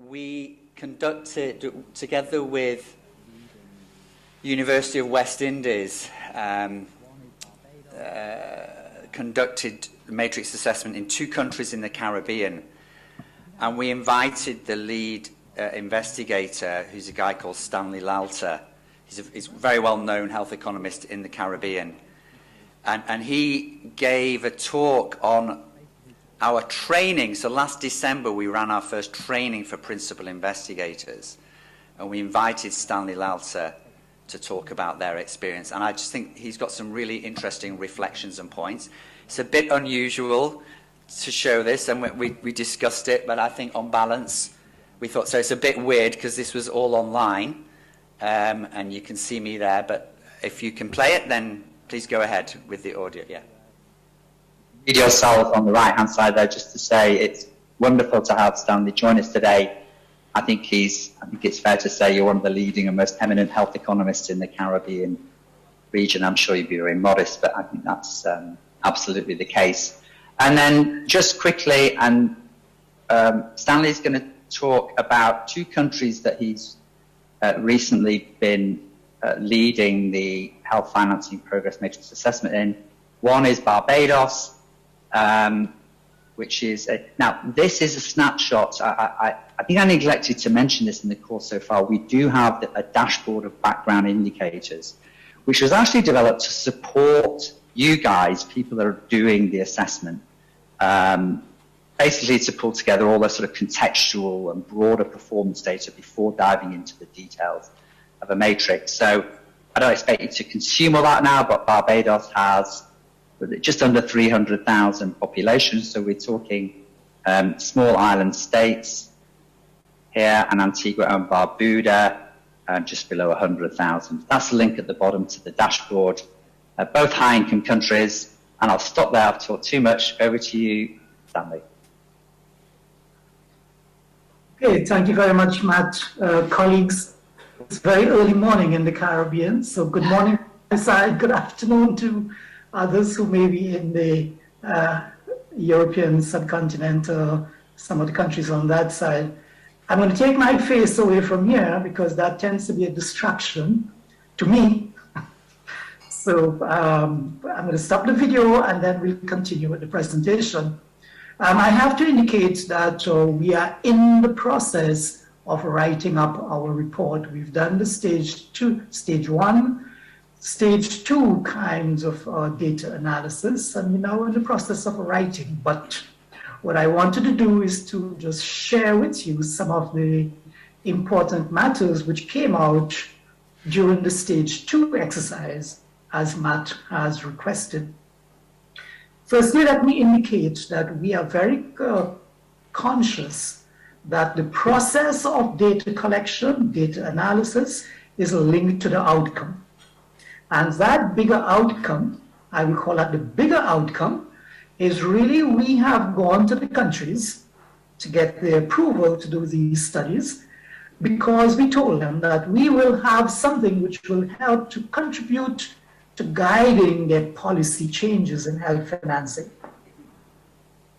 we conducted, together with University of West Indies, conducted the matrix assessment in 2 countries in the Caribbean, and we invited the lead investigator, who's a guy called Stanley Lalter. He's a very well-known health economist in the Caribbean, and he gave a talk on our training. So last December we ran our first training for principal investigators, and we invited Stanley Lalter to talk about their experience, and I just think he's got some really interesting reflections and points. It's a bit unusual to show this, and we discussed it, but I think on balance we thought so. It's a bit weird because this was all online, and you can see me there, but if you can play it, then please go ahead with the audio. Yeah. Video yourself on the right hand side there, just to say it's wonderful to have Stanley join us today. I think it's fair to say you're one of the leading and most eminent health economists in the Caribbean region. I'm sure you'd be very modest, but I think that's absolutely the case. And then just quickly, and Stanley's going to talk about 2 countries that he's recently been leading the health financing progress matrix assessment in. One is Barbados, which is now this is a snapshot. I think I neglected to mention this in the course so far. We do have a dashboard of background indicators, which was actually developed to support you guys, people that are doing the assessment, basically to pull together all the sort of contextual and broader performance data before diving into the details of a matrix. So I don't expect you to consume all that now, but Barbados has just under 300,000 population, so we're talking small island states here, and Antigua and Barbuda, just below 100,000. That's the link at the bottom to the dashboard. Both high-income countries, and I'll stop there. I've talked too much. Over to you, Stanley. Okay, thank you very much, Matt. Colleagues, it's very early morning in the Caribbean, so good morning, good afternoon to others who may be in the European subcontinent or some of the countries on that side. I'm going to take my face away from here because that tends to be a distraction to me. So I'm going to stop the video and then we'll continue with the presentation. I have to indicate that we are in the process of writing up our report. We've done the stage 1, stage 2 kinds of data analysis, and we're now in the process of writing. But what I wanted to do is to just share with you some of the important matters which came out during the stage 2 exercise, as Matt has requested. Firstly, let me indicate that we are very conscious that the process of data collection, data analysis, is linked to the outcome. And that bigger outcome, I will call that the bigger outcome, is really we have gone to the countries to get the approval to do these studies because we told them that we will have something which will help to contribute to guiding their policy changes in health financing.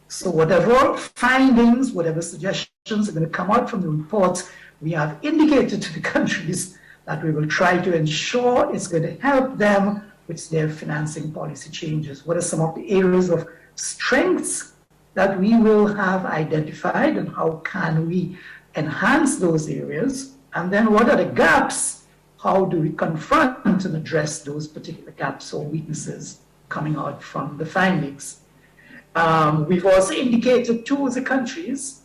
So whatever findings, whatever suggestions are going to come out from the reports, we have indicated to the countries that we will try to ensure it's going to help them with their financing policy changes. What are some of the areas of strengths that we will have identified, and how can we enhance those areas? And then what are the gaps? How do we confront and address those particular gaps or weaknesses coming out from the findings? We've also indicated to the countries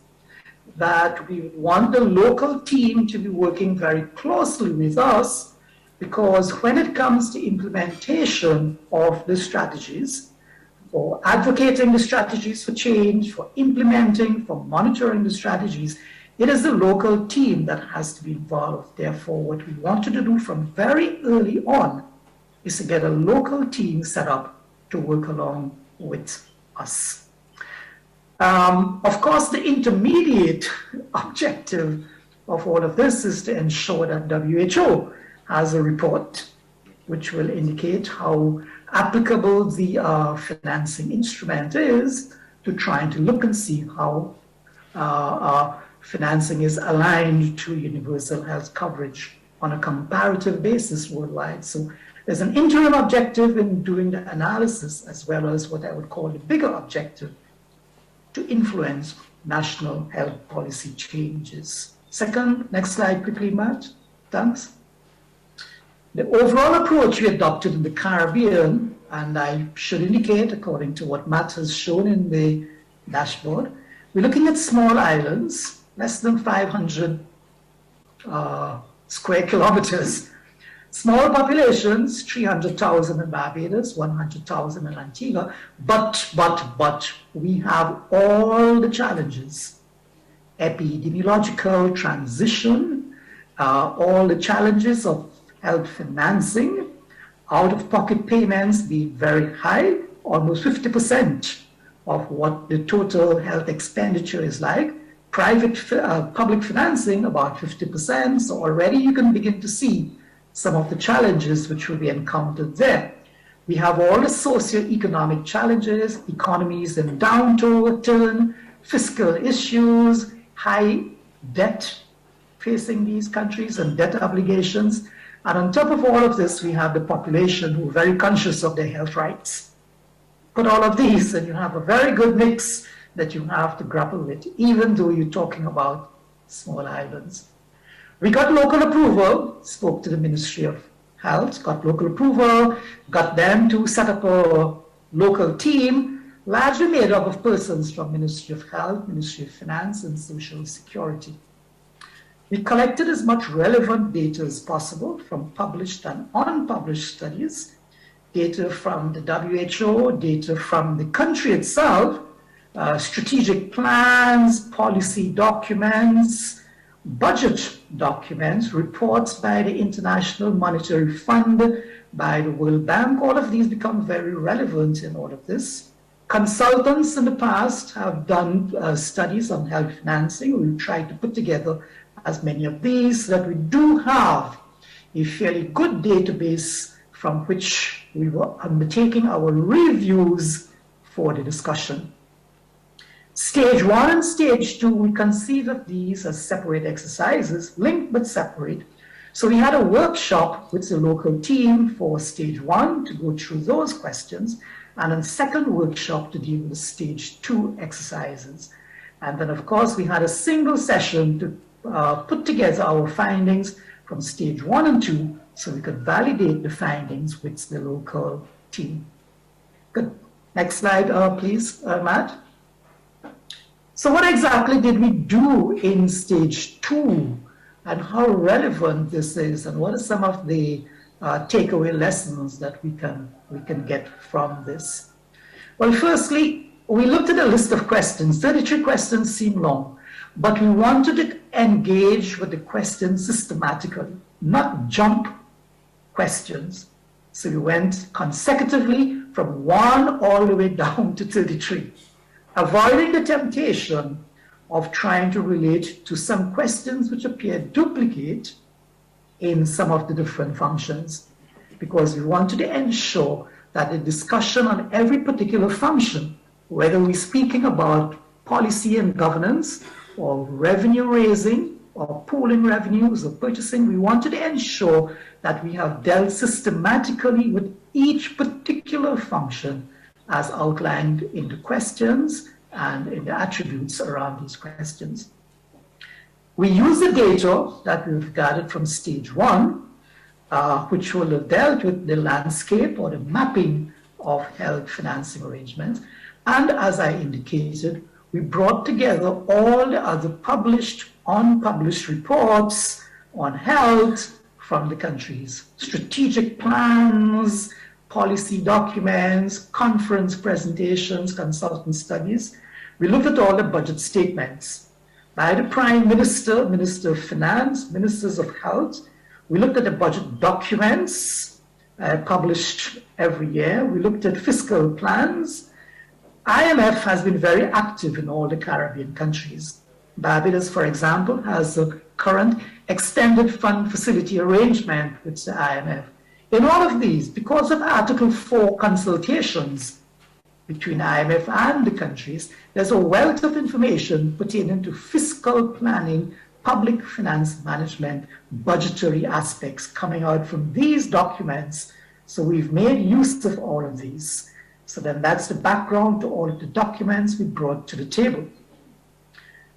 that we want the local team to be working very closely with us, because when it comes to implementation of the strategies, for advocating the strategies for change, for implementing, for monitoring the strategies, it is the local team that has to be involved. Therefore, what we wanted to do from very early on is to get a local team set up to work along with us. Of course, the intermediate objective of all of this is to ensure that WHO has a report which will indicate how applicable the financing instrument is, to try and to look and see how financing is aligned to universal health coverage on a comparative basis worldwide. So there's an interim objective in doing the analysis, as well as what I would call the bigger objective, to influence national health policy changes. Second, next slide quickly, Matt. Thanks. The overall approach we adopted in the Caribbean, and I should indicate, according to what Matt has shown in the dashboard, we're looking at small islands, less than 500 square kilometers. Small populations, 300,000 in Barbados, 100,000 in Antigua, but we have all the challenges: epidemiological transition, all the challenges of health financing, out-of-pocket payments being very high, almost 50% of what the total health expenditure is like. Private, public financing, about 50%. So already you can begin to see some of the challenges which will be encountered there. We have all the socio-economic challenges, economies in downturn, fiscal issues, high debt facing these countries and debt obligations. And on top of all of this, we have the population who are very conscious of their health rights. Put all of these and you have a very good mix that you have to grapple with, even though you're talking about small islands. We got local approval, spoke to the Ministry of Health, got local approval, got them to set up a local team, largely made up of persons from Ministry of Health, Ministry of Finance, and Social Security. We collected as much relevant data as possible from published and unpublished studies, data from the WHO, data from the country itself, strategic plans, policy documents, budget documents, reports by the International Monetary Fund, by the World Bank. All of these become very relevant in all of this. Consultants in the past have done studies on health financing. We've tried to put together as many of these so that we do have a fairly good database from which we were undertaking our reviews for the discussion. Stage 1 and Stage 2, we conceive of these as separate exercises, linked but separate. So we had a workshop with the local team for Stage 1 to go through those questions, and a second workshop to deal with the Stage 2 exercises. And then, of course, we had a single session to put together our findings from Stage 1 and 2 so we could validate the findings with the local team. Good. Next slide, please, Matt. So what exactly did we do in Stage 2, and how relevant this is, and what are some of the takeaway lessons that we can get from this? Well, firstly, we looked at a list of questions. 33 questions seem long, but we wanted to engage with the questions systematically, not jump questions. So we went consecutively from 1 all the way down to 33. Avoiding the temptation of trying to relate to some questions which appear duplicate in some of the different functions, because we wanted to ensure that the discussion on every particular function, whether we're speaking about policy and governance, or revenue raising, or pooling revenues, or purchasing, we wanted to ensure that we have dealt systematically with each particular function as outlined in the questions and in the attributes around these questions. We use the data that we've gathered from Stage 1, which will have dealt with the landscape or the mapping of health financing arrangements. And as I indicated, we brought together all the other published, unpublished reports on health from the countries, strategic plans, policy documents, conference presentations, consultant studies. We looked at all the budget statements by the Prime Minister, Minister of Finance, Ministers of Health. We looked at the budget documents published every year. We looked at fiscal plans. IMF has been very active in all the Caribbean countries. Barbados, for example, has a current extended fund facility arrangement with the IMF. In all of these, because of Article 4 consultations, between IMF and the countries, there's a wealth of information pertaining to fiscal planning, public finance management, budgetary aspects coming out from these documents. So we've made use of all of these. So then that's the background to all of the documents we brought to the table.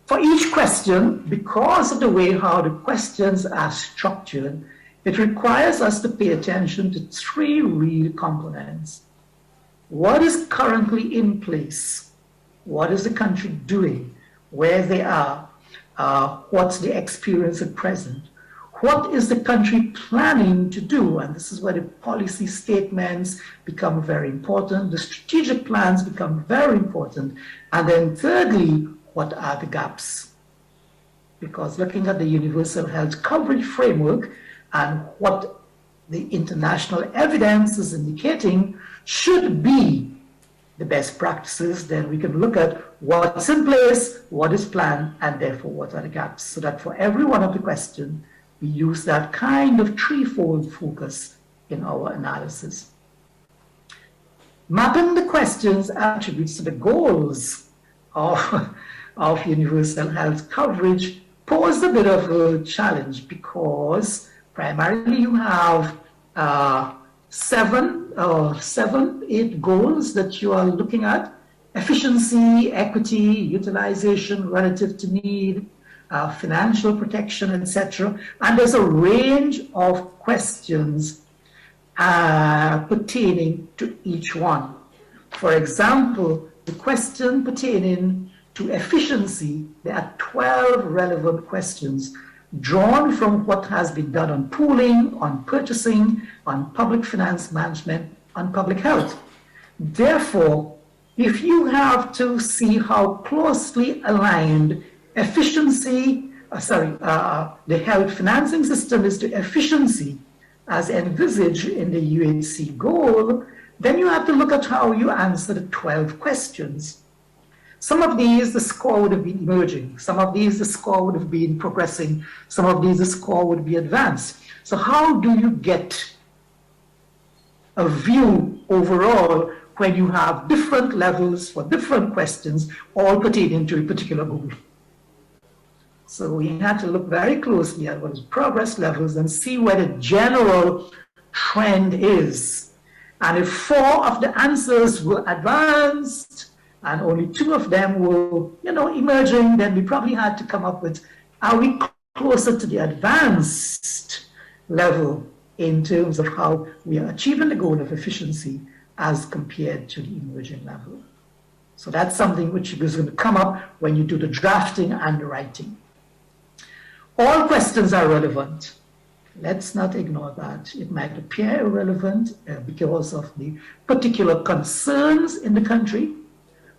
For each question, because of the way how the questions are structured, it requires us to pay attention to three real components. What is currently in place? What is the country doing? Where they are? What's the experience at present? What is the country planning to do? And this is where the policy statements become very important. The strategic plans become very important. And then thirdly, what are the gaps? Because looking at the universal health coverage framework and what the international evidence is indicating should be the best practices, then we can look at what's in place, what is planned, and therefore what are the gaps, so that for every one of the questions, we use that kind of threefold focus in our analysis. Mapping the questions attributes to the goals of universal health coverage posed a bit of a challenge, because primarily you have 8 goals that you are looking at: efficiency, equity, utilization relative to need, financial protection, etc. And there's a range of questions pertaining to each one. For example, the question pertaining to efficiency, there are 12 relevant questions drawn from what has been done on pooling, on purchasing, on public finance management, on public health. Therefore, if you have to see how closely aligned efficiency, the health financing system is to efficiency as envisaged in the UHC goal, then you have to look at how you answer the 12 questions. Some of these, the score would have been emerging. Some of these, the score would have been progressing. Some of these, the score would be advanced. So how do you get a view overall when you have different levels for different questions, all pertaining to a particular goal? So we had to look very closely at what is progress levels and see where the general trend is. And if 4 of the answers were advanced, and only 2 of them were, emerging, then we probably had to come up with, are we closer to the advanced level in terms of how we are achieving the goal of efficiency as compared to the emerging level? So that's something which is going to come up when you do the drafting and the writing. All questions are relevant. Let's not ignore that. It might appear irrelevant because of the particular concerns in the country.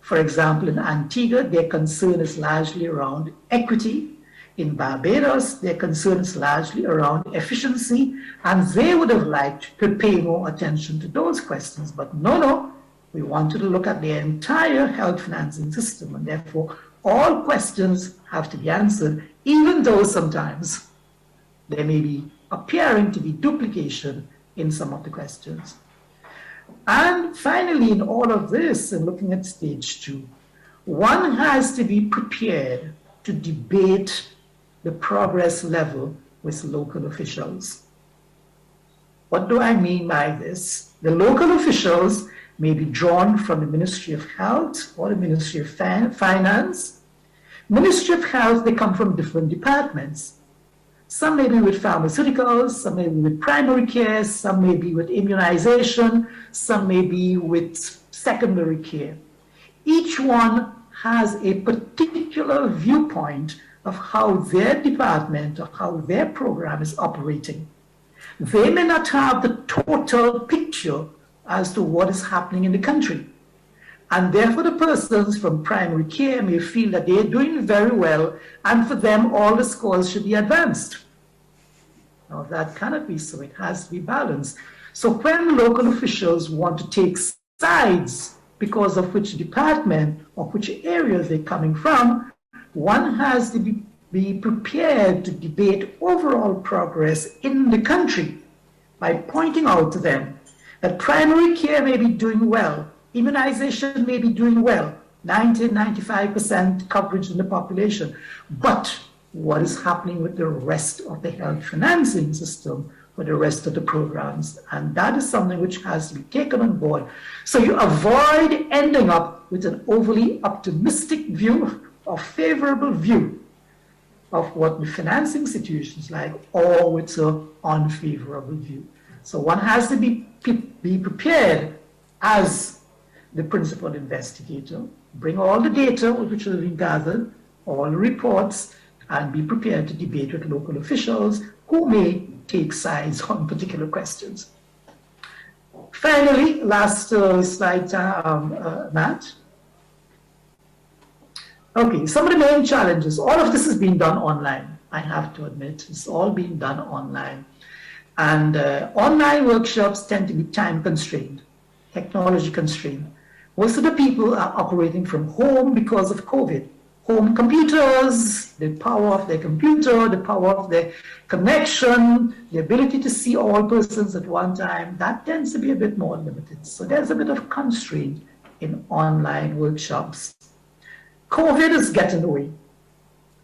For example, in Antigua, their concern is largely around equity. In Barbados, their concern is largely around efficiency, and they would have liked to pay more attention to those questions. But no, we wanted to look at the entire health financing system, and therefore all questions have to be answered, even though sometimes there may be appearing to be duplication in some of the questions. And finally, in all of this, and looking at stage 2, one has to be prepared to debate the progress level with local officials. What do I mean by this? The local officials may be drawn from the Ministry of Health or the Ministry of Finance. Ministry of Health, they come from different departments. Some may be with pharmaceuticals, some may be with primary care, some may be with immunization, some may be with secondary care. Each one has a particular viewpoint of how their department or how their program is operating. They may not have the total picture as to what is happening in the country. And therefore, the persons from primary care may feel that they're doing very well, and for them, all the scores should be advanced. Now, that cannot be so. It has to be balanced. So when local officials want to take sides because of which department or which area they're coming from, one has to be prepared to debate overall progress in the country by pointing out to them that primary care may be doing well, Immunization may be doing well, 90, 95% coverage in the population. But what is happening with the rest of the health financing system for the rest of the programs? And that is something which has to be taken on board. So you avoid ending up with an overly optimistic view or favorable view of what the financing institutions like, or with an unfavorable view. So one has to be prepared as the principal investigator, bring all the data which has been gathered, all the reports, and be prepared to debate with local officials who may take sides on particular questions. Finally, last slide, Matt. Okay, some of the main challenges. All of this is being done online, I have to admit. It's all being done online. And online workshops tend to be time constrained, technology constrained. Most of the people are operating from home because of COVID. Home computers, the power of their computer, the power of their connection, the ability to see all persons at one time, that tends to be a bit more limited. So there's a bit of constraint in online workshops. COVID is getting away.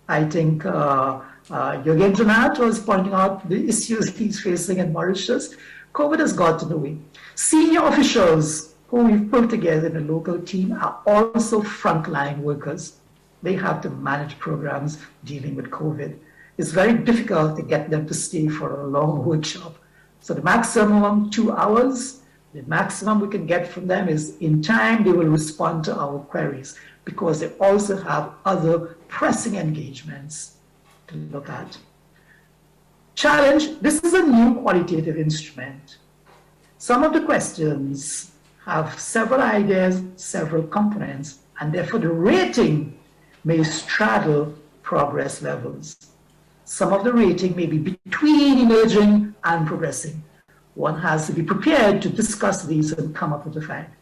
I think Jürgen Jonat was pointing out the issues he's facing in Mauritius. COVID has gotten away. Senior officials who we've put together in a local team are also frontline workers. They have to manage programs dealing with COVID. It's very difficult to get them to stay for a long workshop. So the maximum 2 hours, the maximum we can get from them is in time they will respond to our queries, because they also have other pressing engagements to look at. Challenge, this is a new qualitative instrument. Some of the questions have several ideas, several components, and therefore the rating may straddle progress levels. Some of the rating may be between emerging and progressing. One has to be prepared to discuss these and come up with a fact.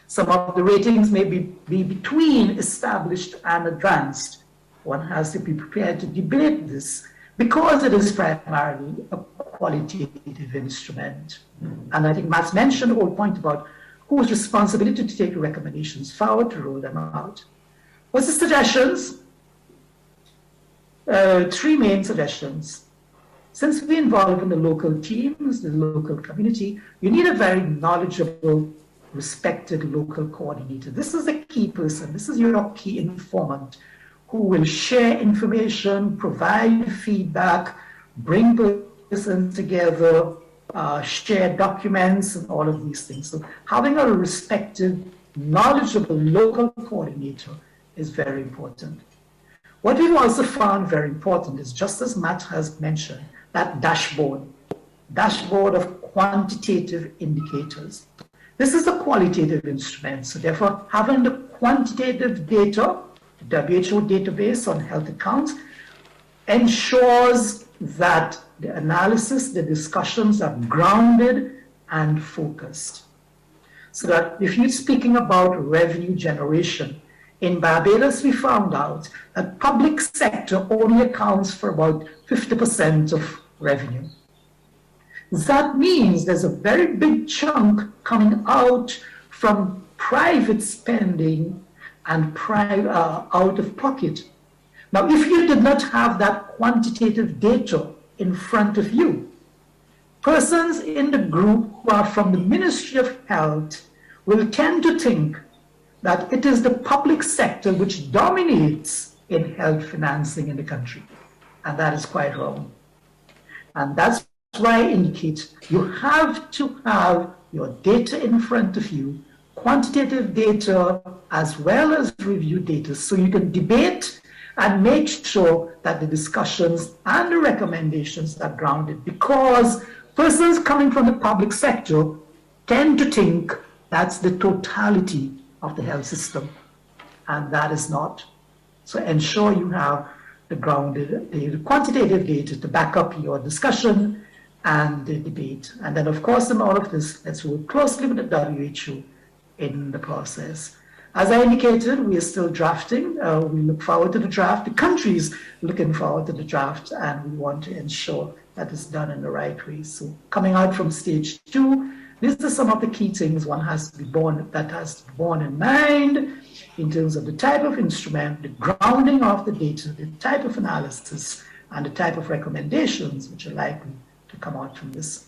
Some of the ratings may be between established and advanced. One has to be prepared to debate this because it is primarily a qualitative instrument. And I think Matt's mentioned the whole point about whose responsibility to take the recommendations forward, to roll them out. What's the suggestions? 3 main suggestions. Since we involve in the local teams, the local community, you need a very knowledgeable, respected local coordinator. This is a key person. This is your key informant who will share information, provide feedback, bring persons together, share documents, and all of these things. So having a respected, knowledgeable local coordinator is very important. What we've also found very important is, just as Matt has mentioned, that dashboard of quantitative indicators. This is a qualitative instrument, so therefore having the quantitative data, WHO database on health accounts, ensures that the analysis, the discussions are grounded and focused. So that if you're speaking about revenue generation, in Barbados we found out that public sector only accounts for about 50% of revenue. That means there's a very big chunk coming out from private spending and out of pocket. Now, if you did not have that quantitative data in front of you, persons in the group who are from the Ministry of Health will tend to think that it is the public sector which dominates in health financing in the country. And that is quite wrong. And that's why I indicate you have to have your data in front of you, quantitative data as well as review data, so you can debate and make sure that the discussions and the recommendations are grounded, because persons coming from the public sector tend to think that's the totality of the health system, and that is not. So ensure you have the grounded, the quantitative data to back up your discussion and the debate. And then, of course, in all of this, let's work closely with the WHO in the process. As I indicated, we are still drafting. We look forward to the draft. The country's looking forward to the draft, and we want to ensure that it's done in the right way. So coming out from stage 2, These are some of the key things that has to be borne in mind in terms of the type of instrument, the grounding of the data, the type of analysis, and the type of recommendations which are likely to come out from this